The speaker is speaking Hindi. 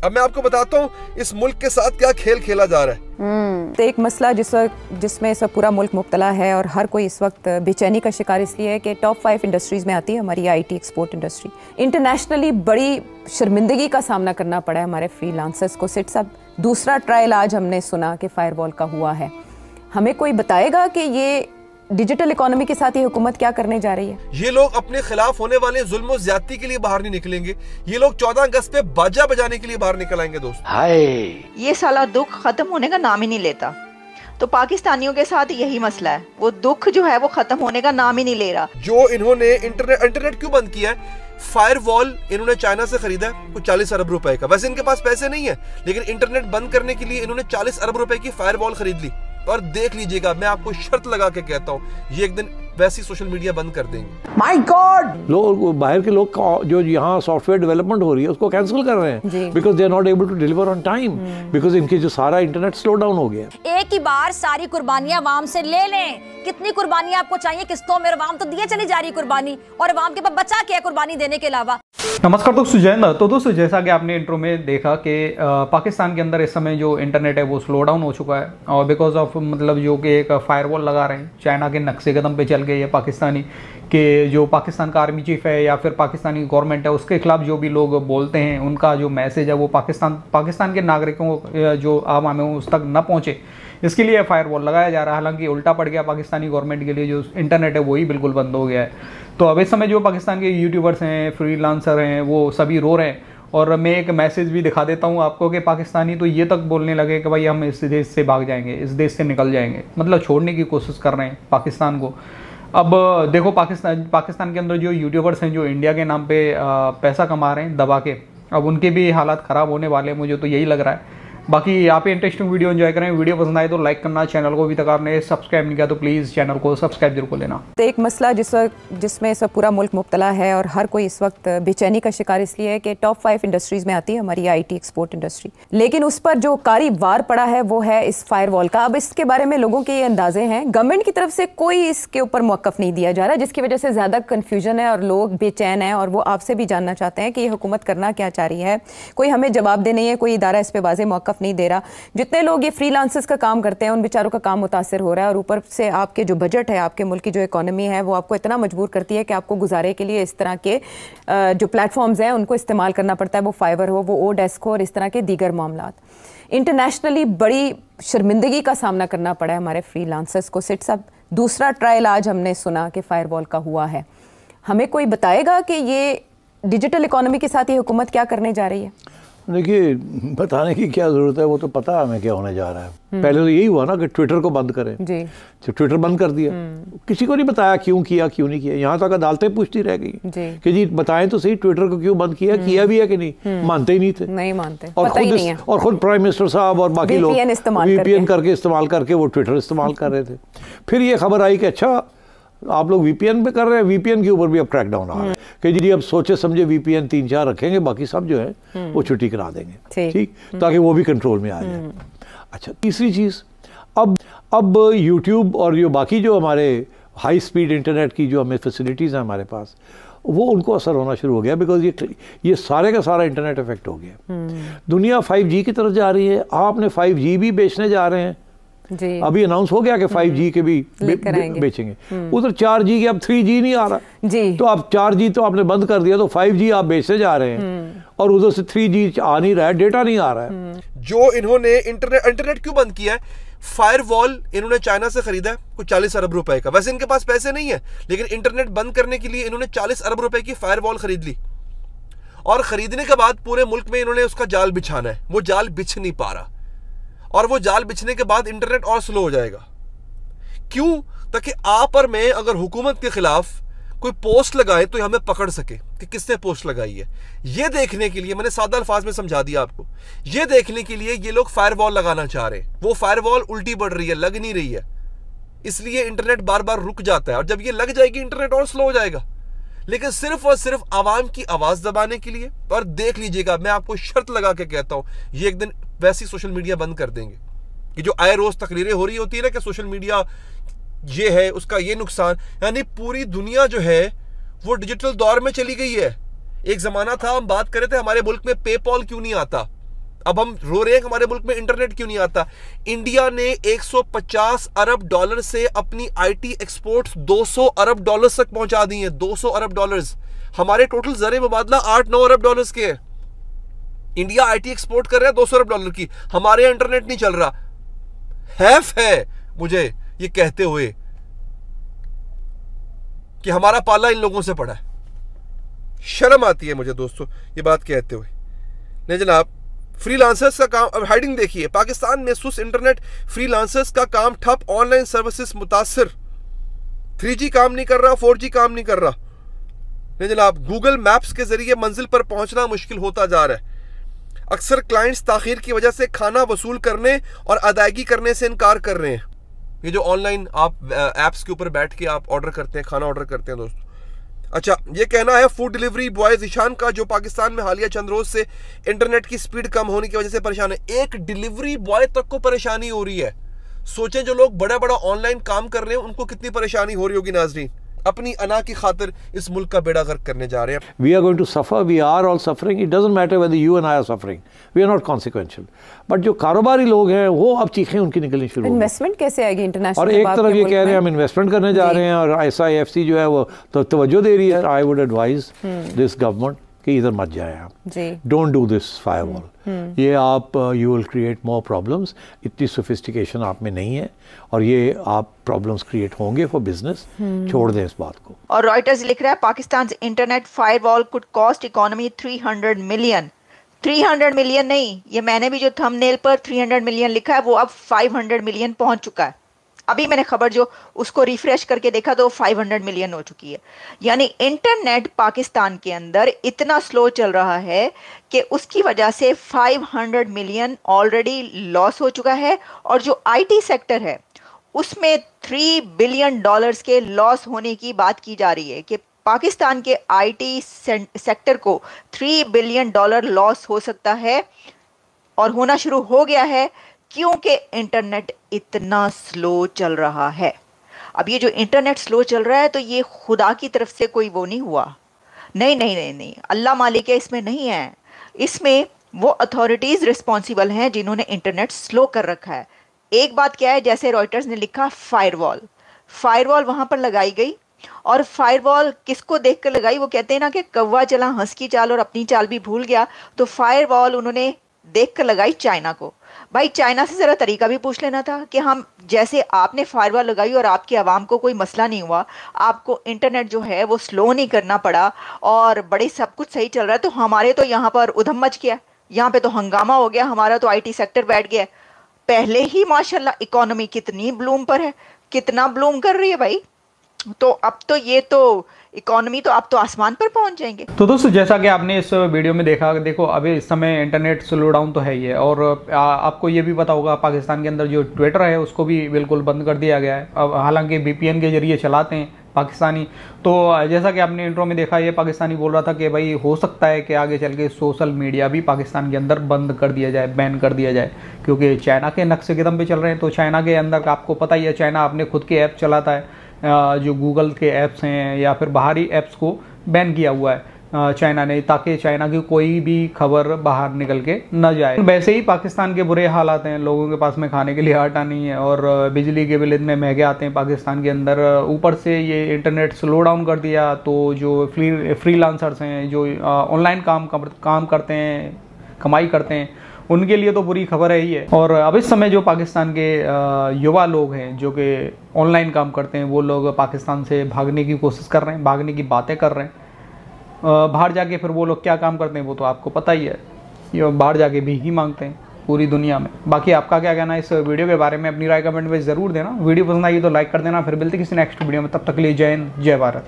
अब मैं आपको बताता हूँ इस मुल्क के साथ क्या खेल खेला जा रहा है। तो एक मसला जिसमें सब पूरा मुल्क मुब्तला है और हर कोई इस वक्त बेचैनी का शिकार इसलिए है कि टॉप 5 इंडस्ट्रीज़ में आती है हमारी आईटी एक्सपोर्ट इंडस्ट्री। इंटरनेशनली बड़ी शर्मिंदगी का सामना करना पड़ा है हमारे फ्रीलांसर्स को। सिट साहब, दूसरा ट्रायल आज हमने सुना कि फायरवॉल का हुआ है। हमें कोई बताएगा कि ये डिजिटल इकोनॉमी के साथ ये हुकूमत क्या करने जा रही है? ये लोग अपने खिलाफ होने वाले जुल्म और ज्यादती के लिए बाहर नहीं निकलेंगे। ये लोग 14 अगस्त पे बाजा बजाने के लिए बाहर निकल आएंगे दोस्त। हाय, ये साला दुख खत्म होने का नाम ही नहीं लेता। तो पाकिस्तानियों के साथ यही मसला है, वो दुख जो है वो खत्म होने का नाम ही नहीं ले रहा। जो इन्होंने इंटरनेट क्यों बंद किया है? फायरवॉल इन्होंने चाइना से खरीदा है कुछ 40 अरब रुपए का। वैसे इनके पास पैसे नहीं है, लेकिन इंटरनेट बंद करने के लिए इन्होंने 40 अरब रुपए की फायरवॉल खरीद ली। और देख लीजिएगा, मैं आपको शर्त लगा के कहता हूँ, ये एक दिन वैसी सोशल मीडिया बंद कर देंगे। माय गॉड, लोग बाहर के लोग जो यहाँ सॉफ्टवेयर डेवलपमेंट हो रही है उसको कैंसिल कर रहे हैं because they are not able to deliver on time, because इनकी जो सारा इंटरनेट स्लो डाउन हो गया। एक ही बार सारी कुर्बानियां अवाम से ले लें। कितनी कुर्बानियां आपको चाहिए किस्तों में? अवाम तो दिए चली जा रही कुर्बानी, और अवाम के पास बचा क्या कुर्बानी देने के अलावा? नमस्कार दोस्तों, जय हिंद। तो दोस्तों, जैसा कि आपने इंट्रो में देखा कि पाकिस्तान के अंदर इस समय जो इंटरनेट है वो स्लो डाउन हो चुका है, और बिकॉज ऑफ मतलब जो कि एक फायरवॉल लगा रहे हैं, चाइना के नक्शे कदम पे चल गए ये पाकिस्तानी कि जो पाकिस्तान का आर्मी चीफ है या फिर पाकिस्तानी गवर्नमेंट है उसके खिलाफ जो भी लोग बोलते हैं उनका जो मैसेज है वो पाकिस्तान के नागरिकों जो आवाम है उस तक न पहुँचे, इसके लिए फायरवॉल लगाया जा रहा है। हालांकि उल्टा पड़ गया पाकिस्तानी गवर्नमेंट के लिए, जो इंटरनेट है वही बिल्कुल बंद हो गया है। तो अब इस समय जो पाकिस्तान के यूट्यूबर्स हैं, फ्रीलांसर हैं, वो सभी रो रहे हैं। और मैं एक मैसेज भी दिखा देता हूँ आपको कि पाकिस्तानी तो ये तक बोलने लगे कि भाई हम इस देश से भाग जाएंगे, इस देश से निकल जाएंगे, मतलब छोड़ने की कोशिश कर रहे हैं पाकिस्तान को। अब देखो, पाकिस्तान के अंदर जो यूट्यूबर्स हैं जो इंडिया के नाम पे पैसा कमा रहे हैं दबा के, अब उनके भी हालात ख़राब होने वाले हैं, मुझे तो यही लग रहा है। बाकी यहाँ पे इंटरेस्टिंग वीडियो एंजॉय करें। वीडियो पसंद आए तो लाइक करना, चैनल को अभी तक आपने सब्सक्राइब नहीं किया तो प्लीज़ चैनल को सब्सक्राइब जरूर लेना। तो एक मसला जिसमें सब पूरा मुल्क मुब्तला है और हर कोई इस वक्त बेचैनी का शिकार इसलिए है कि टॉप 5 इंडस्ट्रीज़ में आती है हमारी आईटी एक्सपोर्ट इंडस्ट्री, लेकिन उस पर जो कारी वार पड़ा है वो है इस फायरवॉल का। अब इसके बारे में लोगों के ये अंदाजे हैं, गवर्नमेंट की तरफ से कोई इसके ऊपर मौक़िफ़ नहीं दिया जा रहा, जिसकी वजह से ज़्यादा कन्फ्यूजन है और लोग बेचैन हैं और वो आपसे भी जानना चाहते हैं कि ये हुकूमत करना क्या चाह रही है। कोई हमें जवाब दे नहीं है, कोई इदारा इस पर वाज़ेह मौक़िफ़ नहीं दे रहा। जितने लोग ये फ्रीलांसर्स का काम करते हैं उन बेचारों का काम मुतासर हो रहा है, और ऊपर से आपके जो बजट है, आपके मुल्क की जो इकोनॉमी है वो आपको इतना मजबूर करती है कि आपको गुजारे के लिए इस तरह के जो प्लेटफॉर्म्स हैं उनको इस्तेमाल करना पड़ता है, वो फाइवर हो, वो ओडेस्क हो और इस तरह के दीगर मामलात। इंटरनेशनली बड़ी शर्मिंदगी का सामना करना पड़ा है हमारे फ्रीलांसर्स को। सिट साहब, दूसरा ट्रायल आज हमने सुना कि फायरवॉल का हुआ है। हमें कोई बताएगा कि ये डिजिटल इकोनॉमी के साथ ये हुकूमत क्या करने जा रही है? देखिए, बताने की क्या ज़रूरत है, वो तो पता है हमें क्या होने जा रहा है। पहले तो यही हुआ ना कि ट्विटर को बंद करें जी, तो ट्विटर बंद कर दिया, किसी को नहीं बताया क्यों किया क्यों नहीं किया। यहाँ तक अदालतें पूछती रह गई कि जी बताएं तो सही ट्विटर को क्यों बंद किया, किया भी है कि नहीं, मानते ही नहीं थे, नहीं मानते, और खुद प्राइम मिनिस्टर साहब और बाकी लोग VPN करके इस्तेमाल करके वो ट्विटर इस्तेमाल कर रहे थे। फिर ये खबर आई कि अच्छा आप लोग VPN पे कर रहे हैं, VPN के ऊपर भी अब क्रैकडाउन आ रहा है कि जी अब सोचे समझे VPN 3-4 रखेंगे, बाकी सब जो है वो छुट्टी करा देंगे, ठीक, ताकि वो भी कंट्रोल में आ जाए। अच्छा, तीसरी चीज़, अब YouTube और जो बाकी जो हमारे हाई स्पीड इंटरनेट की जो हमें फैसिलिटीज़ हैं हमारे पास, वो उनको असर होना शुरू हो गया, बिकॉज ये सारे का सारा इंटरनेट इफेक्ट हो गया। दुनिया 5G की तरफ जा रही है, आपने 5G भी बेचने जा रहे हैं जी। अभी अनाउंस हो गया कि 5G के भी बेचेंगे, उधर 4G के अब 3G नहीं आ रहा जी, तो आप 4G तो आपने बंद कर दिया, तो 5G आप बेचने जा रहे हैं और उधर से 3G आ नहीं रहा है, डेटा नहीं आ रहा है। जो इन्होंने इंटरनेट क्यों बंद किया है? फायरवॉल इन्होंने चाइना से खरीदा है कुछ 40 अरब रुपए का। वैसे इनके पास पैसे नहीं है, लेकिन इंटरनेट बंद करने के लिए इन्होंने 40 अरब रुपए की फायरवॉल खरीद ली, और खरीदने के बाद पूरे मुल्क में इन्होंने उसका जाल बिछाना है। वो जाल बिछ नहीं पा रहा, और वो जाल बिछने के बाद इंटरनेट और स्लो हो जाएगा। क्यों? ताकि आप और मैं अगर हुकूमत के खिलाफ कोई पोस्ट लगाए तो हमें पकड़ सके कि किसने पोस्ट लगाई है। ये देखने के लिए, मैंने सादा अल्फाज में समझा दिया आपको, ये देखने के लिए ये लोग फायरवॉल लगाना चाह रहे हैं। वो फायरवॉल उल्टी बढ़ रही है, लग नहीं रही है, इसलिए इंटरनेट बार बार रुक जाता है, और जब ये लग जाएगी इंटरनेट और स्लो हो जाएगा, लेकिन सिर्फ और सिर्फ आवाम की आवाज दबाने के लिए। और देख लीजिएगा, मैं आपको शर्त लगा के कहता हूं, ये एक दिन वैसी सोशल मीडिया बंद कर देंगे कि जो आए रोज तकरीरें हो रही होती है ना कि सोशल मीडिया ये है, उसका ये नुकसान, यानी पूरी दुनिया जो है वो डिजिटल दौर में चली गई है। एक जमाना था, हम बात कर रहे थे हमारे मुल्क में पेपॉल क्यों नहीं आता, अब हम रो रहे हैं कि हमारे मुल्क में इंटरनेट क्यों नहीं आता। इंडिया ने 150 अरब डॉलर से अपनी आईटी एक्सपोर्ट्स 200 अरब डॉलर्स तक पहुंचा दी हैं। 200 अरब डॉलर्स। हमारे टोटल ज़र मुबादला 8-9 अरब डॉलर्स के हैं। इंडिया आईटी एक्सपोर्ट कर रहा है 200 अरब डॉलर की, हमारे यहाँ इंटरनेट नहीं चल रहा। हैफ है मुझे ये कहते हुए कि हमारा पाला इन लोगों से पड़ा है। शर्म आती है मुझे दोस्तों ये बात कहते हुए। नहीं जनाब, फ्रीलांसर्स का काम, अब हेडिंग देखिए, पाकिस्तान में सुस्त इंटरनेट, फ्रीलांसर्स का काम ठप, ऑनलाइन सर्विसेज मुतासिर। 3G काम नहीं कर रहा, 4G काम नहीं कर रहा। नहीं जनाब, गूगल मैप्स के जरिए मंजिल पर पहुंचना मुश्किल होता जा रहा है। अक्सर क्लाइंट्स ताखीर की वजह से खाना वसूल करने और अदायगी करने से इनकार कर रहे हैं। ये जो ऑनलाइन आप ऐप्स के ऊपर बैठ के आप ऑर्डर करते हैं, खाना ऑर्डर करते हैं दोस्तों। अच्छा, ये कहना है फूड डिलीवरी बॉय ज़ीशान का, जो पाकिस्तान में हालिया चंद रोज से इंटरनेट की स्पीड कम होने की वजह से परेशान है। एक डिलीवरी बॉय तक को परेशानी हो रही है। सोचें जो लोग बड़ा बड़ा ऑनलाइन काम कर रहे हैं उनको कितनी परेशानी हो रही होगी नाजरीन। अपनी अना की खातिर इस मुल्क का बेड़ा गर्क करने जा रहे हैं। We are going to suffer, we are all suffering, it doesn't matter whether you and I are suffering, we are not consequential. But जो कारोबारी लोग हैं वो अब चीखें उनकी निकलनी शुरू हो गई। इन्वेस्टमेंट कैसे आएगी इंटरनेशनल? और एक तरफ ये कह रहे हैं हम इन्वेस्टमेंट करने जा रहे हैं और SIFC जो है वो तो तवज्जो दे रही है। I would advise this government कि इधर मत जाए आप, डोंट डू दिस फायरवॉल। ये आप you will create more problems. इतनी सोफिस्टिकेशन आप में नहीं है और ये आप प्रॉब्लम्स क्रिएट होंगे फॉर बिजनेस। छोड़ दें इस बात को। और रॉयटर्स लिख रहा है Pakistan internet firewall could cost economy 300 million. 300 million नहीं, ये मैंने भी जो थंबनेल पर 300 मिलियन लिखा है वो अब 500 मिलियन पहुंच चुका है। अभी मैंने खबर जो उसको रिफ्रेश करके देखा तो 500 मिलियन हो चुकी है। यानी इंटरनेट पाकिस्तान के अंदर इतना स्लो चल रहा है कि उसकी वजह से 500 मिलियन ऑलरेडी लॉस हो चुका है। और जो आईटी सेक्टर है उसमें $3 बिलियन के लॉस होने की बात की जा रही है कि पाकिस्तान के आईटी सेक्टर को $3 बिलियन लॉस हो सकता है और होना शुरू हो गया है क्योंकि इंटरनेट इतना स्लो चल रहा है। अब ये जो इंटरनेट स्लो चल रहा है तो ये खुदा की तरफ से कोई वो नहीं हुआ, नहीं नहीं नहीं नहीं, अल्लाह मालिक है, इसमें नहीं है। इसमें वो अथॉरिटीज़ रिस्पॉन्सिबल हैं जिन्होंने इंटरनेट स्लो कर रखा है। एक बात क्या है, जैसे रॉयटर्स ने लिखा फायरवॉल वहाँ पर लगाई गई। और फायरवॉल किसको देखकर लगाई? वो कहते हैं ना कि कौवा चला हंस की चाल और अपनी चाल भी भूल गया। तो फायरवॉल उन्होंने देखकर लगाई चाइना को। भाई चाइना से ज़रा तरीका भी पूछ लेना था कि हम जैसे आपने फायरवॉल लगाई और आपकी आवाम को कोई मसला नहीं हुआ, आपको इंटरनेट जो है वो स्लो नहीं करना पड़ा और बड़े सब कुछ सही चल रहा है, तो हमारे तो यहाँ पर उधम मच गया, यहाँ पे तो हंगामा हो गया, हमारा तो आईटी सेक्टर बैठ गया। पहले ही माशाल्लाह इकोनॉमी कितनी ब्लूम पर है, कितना ब्लूम कर रही है भाई। तो अब तो ये तो इकोनॉमी तो अब तो आसमान पर पहुंच जाएंगे। तो दोस्तों जैसा कि आपने इस वीडियो में देखा, देखो अभी इस समय इंटरनेट स्लो डाउन तो है ही है और आपको ये भी पता होगा पाकिस्तान के अंदर जो ट्विटर है उसको भी बिल्कुल बंद कर दिया गया है। अब हालांकि VPN के जरिए चलाते हैं पाकिस्तानी। तो जैसा कि आपने इंट्रो में देखा, ये पाकिस्तानी बोल रहा था कि भाई हो सकता है कि आगे चल के सोशल मीडिया भी पाकिस्तान के अंदर बंद कर दिया जाए, बैन कर दिया जाए, क्योंकि चाइना के नक्शे कदम पे चल रहे हैं। तो चाइना के अंदर आपको पता ही है, चाइना अपने खुद के ऐप चलाता है, जो गूगल के ऐप्स हैं या फिर बाहरी ऐप्स को बैन किया हुआ है चाइना ने, ताकि चाइना की कोई भी खबर बाहर निकल के न जाए। वैसे ही पाकिस्तान के बुरे हालात हैं, लोगों के पास में खाने के लिए आटा नहीं है और बिजली के बिल इतने महंगे आते हैं पाकिस्तान के अंदर। ऊपर से ये इंटरनेट स्लो डाउन कर दिया, तो जो फ्रीलांसर्स हैं, जो ऑनलाइन काम करते हैं, कमाई करते हैं, उनके लिए तो बुरी खबर है ही है। और अब इस समय जो पाकिस्तान के युवा लोग हैं जो कि ऑनलाइन काम करते हैं, वो लोग पाकिस्तान से भागने की कोशिश कर रहे हैं, भागने की बातें कर रहे हैं। बाहर जाके फिर वो लोग क्या काम करते हैं वो तो आपको पता ही है, ये बाहर जाके भी ही मांगते हैं पूरी दुनिया में। बाकी आपका क्या कहना है इस वीडियो के बारे में, अपनी राय कमेंट में ज़रूर देना। वीडियो पसंद आई तो लाइक कर देना। फिर मिलते किसी नेक्स्ट वीडियो में, तब तक के लिए जय हिंद, जय भारत।